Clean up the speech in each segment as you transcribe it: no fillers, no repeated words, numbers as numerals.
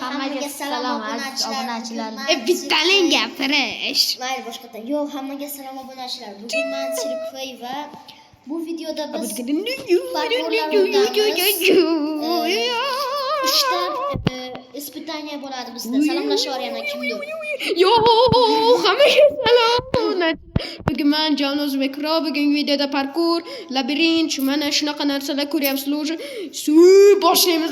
Hammaga salom obunachilar. Bittaning gapirish. Mayli boshqadan. Yo'q, hammaga salom obunachilar. Bugun men Sirkvay va bu videoda biz uchta испытание bo'ladi bizda. Salomlashib o'rgangan kimdir. Yo'q, hammaga salom. Bugun men Jon O'zbekro, bugungi videoda parkour, labirint, mana shunaqa narsalar ko'ryapsizlar уже. Boshlaymiz.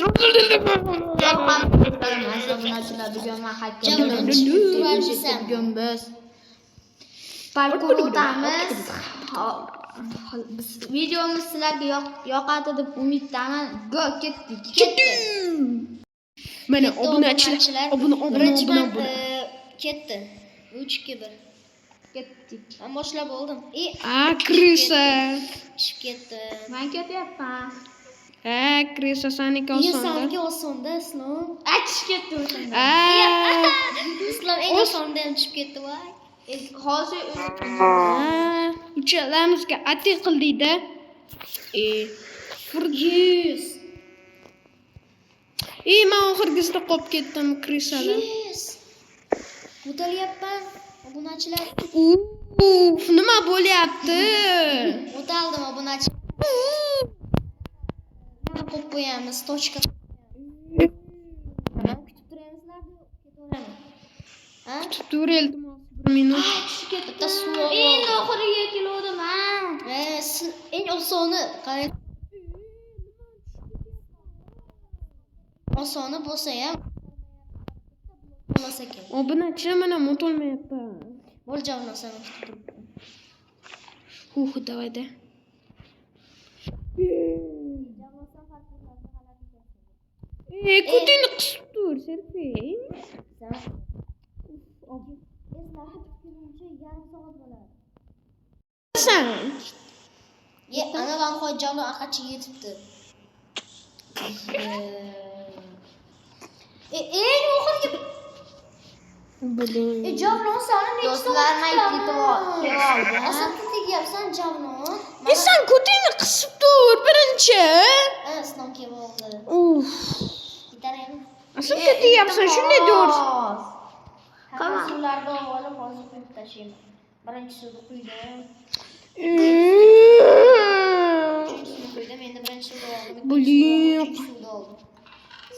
Bugun biz parkour o'tamiz. Videomiz sizlarga yoqadi deb umiddaman. Go ketdik. Mana obunachilar, obuna. Ketdi. 3-2-1. Ketdik. Men boshlab oldim. Krisa. Ishib ketdi. Men ketyapman. Krisa saniki osonda. Saniki osonda, Islom. Achishib ketdi o'shanda. Islom eng osonda tushib ketdi, voy. Hozir uchalamizga ati qildingda. Yes. Men oxirgisida qolib ketdim Krisalar. Yes. O'talyapman, obunachilar. Nima bo'lyapti? O'taldim, obunachilar. Qo'yib qo'yamiz, tochka. Kutib turamizlar, ketaveramiz. Kutib tur, iltimos 1 minut. Bitta suv. eng oxiriga keldim men. Eng osoni, qarang. Osoni bo'lsa ham bo'lmasa kerak. Obunachilar mana o'tolmayapti. Bo'l javnasan. Davayda. Kutini qisib tur, Serpey. Yarim soat bo'ladi. San. Ana van xo'jani aqachi yetibdi. Eng oxirgi Biling. Javnon sani Do'stlar, men ketib oldim. Asan tegyapsan Javnon. Sen kutini qisib tur birinchi. Islom kelib oldi. Bitaraymi? Asan ketyapsan, shunday to'g'risi. Hamma suvlarni olib hozir quyib tashlayman. Birinchi suvni quydim. Ikkinchisini quydim, endi birinchi suvni oldim. Biling. Suvni oldim.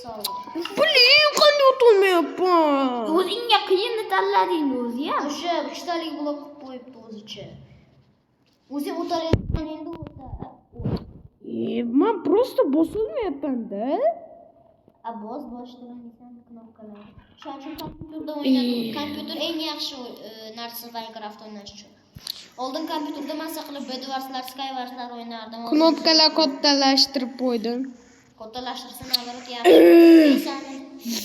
Soldim. Biling, qanday o'tolmayapman. O'zingga qiyinni tanlading o'zi-ya. O'sha uchtalik blok qilib qo'yibdi o'zicha. O'zi o'tarayotgan endi o'ta. Men просто bosolmayapman-da. Boshtiramisan knopkalar. Shuning uchun kompyuterda o'ynadim. Kompyuter eng yaxshi narsa Minecraft o'ynash uchun. Oldin kompyuterda masa qilib Bedwarslar, Skywarslar o'ynardim. Knopkalar kattalashtirib qo'ydim. Kattalashtirsa nazorat yaxshi.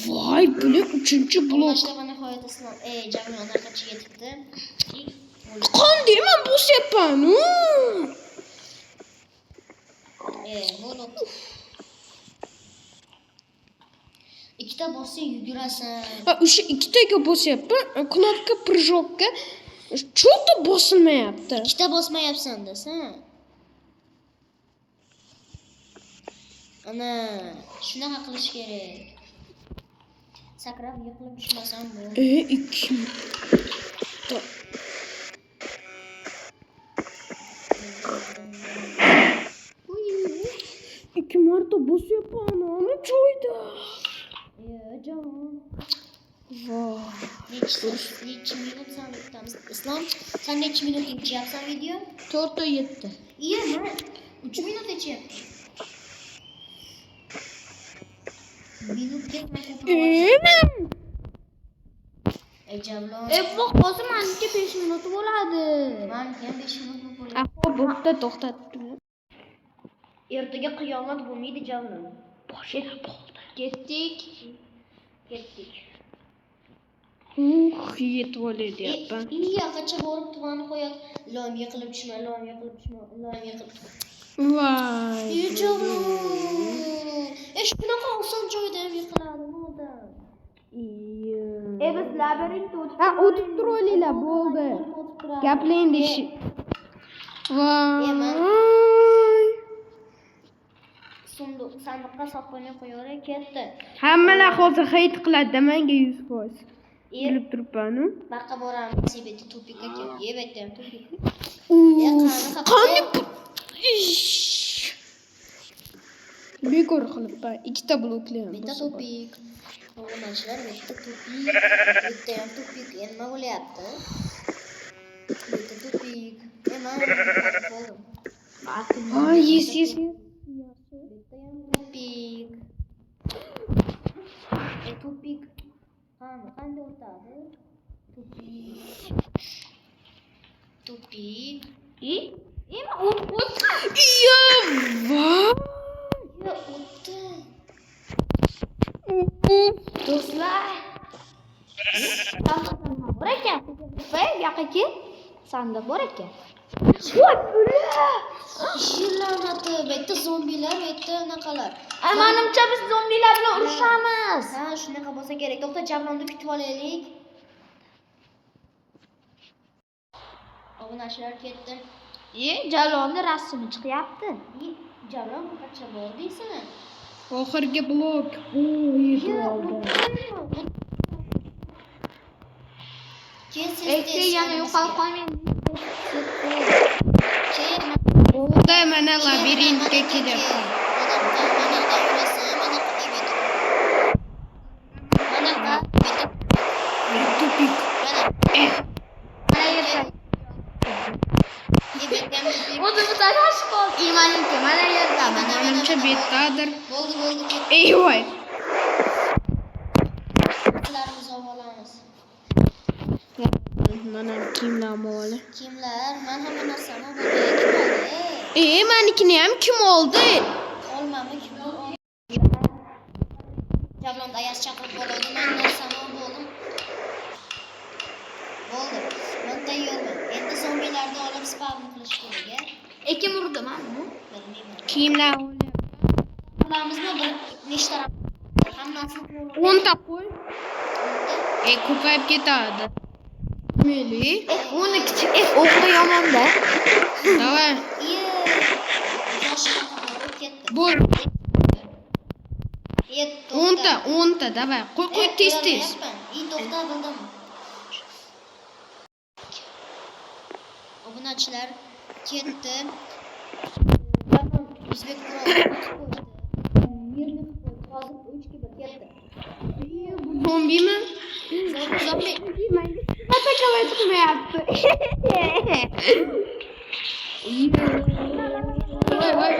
Voy, bular 3-blok. Boshlab nihoyat Islom. Jamiyat anaqacha yetibdi. Qanday men bosyapman? Bo'lib. Ikkita bossang yugurasan. O'sha ikkitaga bosyapman. Knopka прыжокка cho'ta bosilmayapti. Ikkita bosmayapsan-da sen. Ana, shunaqa qilish kerak. Sakrab yiqilib tushmasam bo'ladi. 2 marta bosyapman ana joyda. Jon. Voy. Necha minut sen o'tamiz? Islom, sen necha minut ichyapsan video? 4-7. Men 3 minut ichyapman. Minut ketmasa Javlon. Bak hozir meniki 5 minut bo'ladi. Meniki ham 5 minut bo'ladi. Bo'pti, to'xtatdim. Ertaga qiyomat bo'lmaydi Javlon. Boshida bo'ldi. Ketdik. Yetib olay deyapman. Yaqacha borib tuvani qo'yadi. Ilom yiqilib tushma. Voy. Javlon. Shunaqa oson joyda ham yiqiladi bu odam. Biz labirintda o'tib turolinglar, bo'ldi. Gaplang deyish. Voy. sandiqqa sopqilni qo'yaver ketdi. Hammalar hozir hate qiladi menga 100%. Bilib turibman-ku. Baqa boramiz, bitta tupikka keldi. Bitta ham tupik. Qani bekor qilibman. Ikkita blokli ham. Bitta tupik. Obunachilar bitta tupik. Bitta ham tupik. Nima bo'lyapti? Bitta tupik. Nima bo'ldi? Yes. Bitta ham tupik. Tupik. Qanday o'tadi? Tupik. Nima o'tdi? Ya va. Ya o'tdi. Do'stlar. Sandiq bor ekan. Voy, yoqqa sandiq bor ekan. Voy, bular. Shillanati, bitta zombilar, bitta anaqalar. Manimcha biz zombilar bilan urushamiz. Ha, shunaqa bo'lsa kerak. To'xta, Javronni kutib olaylik. Obunachilar ketdi. Jalonni rasmi chiqyapti. Javron qancha bor deysan? Oxirgi blok. Yetib oldi. Yana yo'qolib qolmaydi. Bo'ldi, mana labirintga kelyapman. Tupik. O'zi bu tarash qoldi. Imanimcha mana yerda. Menimcha bettadir. Bo'ldi, ketdi. Ey voy. Bizlarimiz olamiz. Mana kiyimlarni oldi. Kimlar? Men hamma narsani bo'ldi. Menikini ham kim oldi? Olmami kim oldi? Javron Ayaz chaqirib bo'ladi. Men narsani bo'ldim. Bo'ldi. Men tayyorman. Endi zombilarni olib spavn qilish kerak. Kim urdi mana bu? Bilmayman. Kiyimlar oldi. Bilamizmi bir nechta hammasini 10 ta qo'y. Ko'payib ketadi. Meli. Uni kichik o'g'li yomon-da. Davay. Ketdi. Bor. 10 ta, davay. Qo'y tez. To'xta bildim. Obunachilar ketdi. O'zbek yerni hozir 3 ga ketdi. Zombimi? Zombi. Atakalay chiqmayapti. Voy.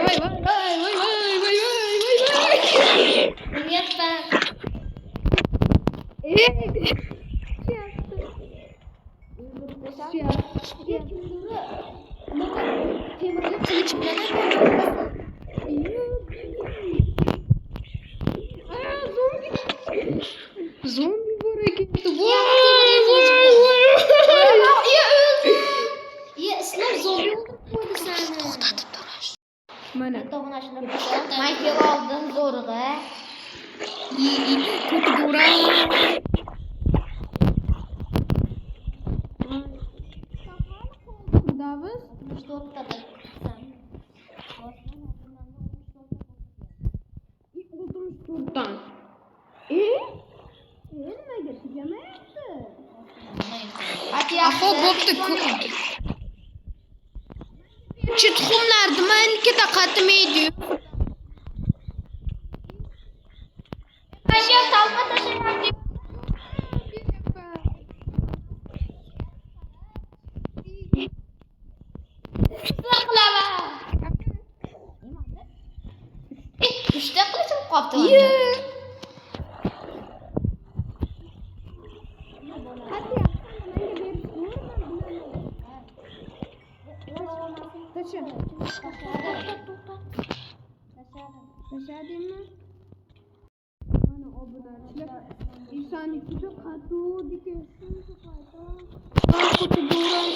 Niyatda. Temirli qilich bilan Zombi bor ekan. Islom zombi o'ldirib seni. To'xtatib turish. Mana. Obunachilar Mayga oldim zo'rg'a. Ko'tibura. Davis 64 ta. Turdan. Nimaga tugamayapti? Aho, bo'pti. Tuxumlarni manikida qatmaydi. Mayga talqa tashlayapti. Uchta qilichim qolibdi. Tashadimmi? Mana obunachilar insannikida qatuvdiki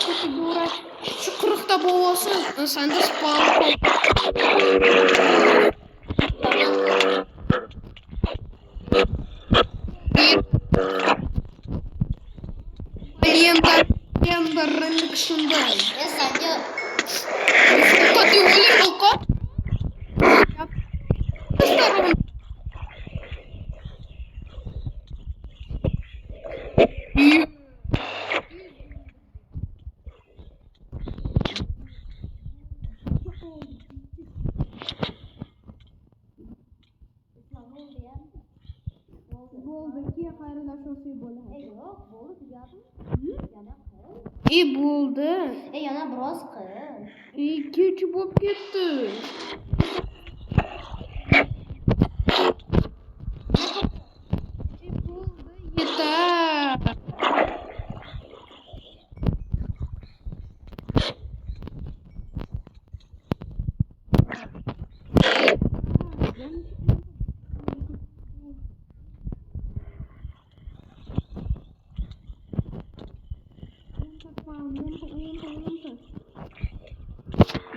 Ko'tibura. Shu 40 ta bo'lsa, sanda spawn Rinlik shunday. Senga Qati o'lik o'qot. bo'ldi. Keyin xayrlashsak bo'ladi. Yo'q, bo'ldi, tugadi. Yana qil. Bo'ldi. Yana biroz qil. Kech bo'lib ketdi. Bo'ldi, yetar.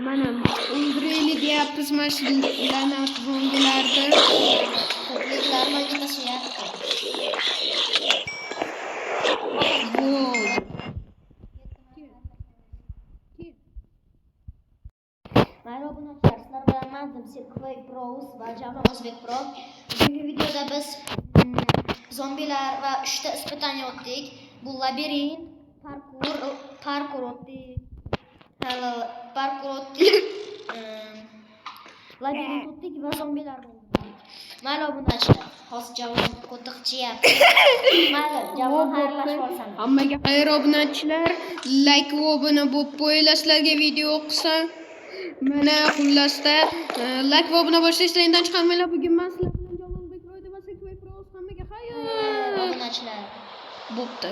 Mana o'ldiraylik deyapmiz mana shu la'nat zombilarni. Ko'pliklar menga tashlayapti. Bo'ldi. Mayli obunachilar, sizlar bilan men Dimsirkvoy Pros va Javon O'zbek Pro. Bugungi videoda biz zombilar va 3 ta испытание o'tdik. Bu labirint, parkur o'tdik. Parkur o'tdik. Labirint o'tdik va zombilar o'tdik. Mayli obunachilar, hozir Javon qo'tiqchiyapti. Mayli, Javon xayrlashib olsin. Hammaga xayr obunachilar, like va obuna bo'lib qo'yinglar sizlarga video yoqsa. Mana xullasda like va obuna bo'lishni eslaridan chiqarmanglar. Bugun men sizlar bilan Javon O'zbek Pro va Dimsirkvoy Pros hammaga xayr. Obunachilar. Bo'pti.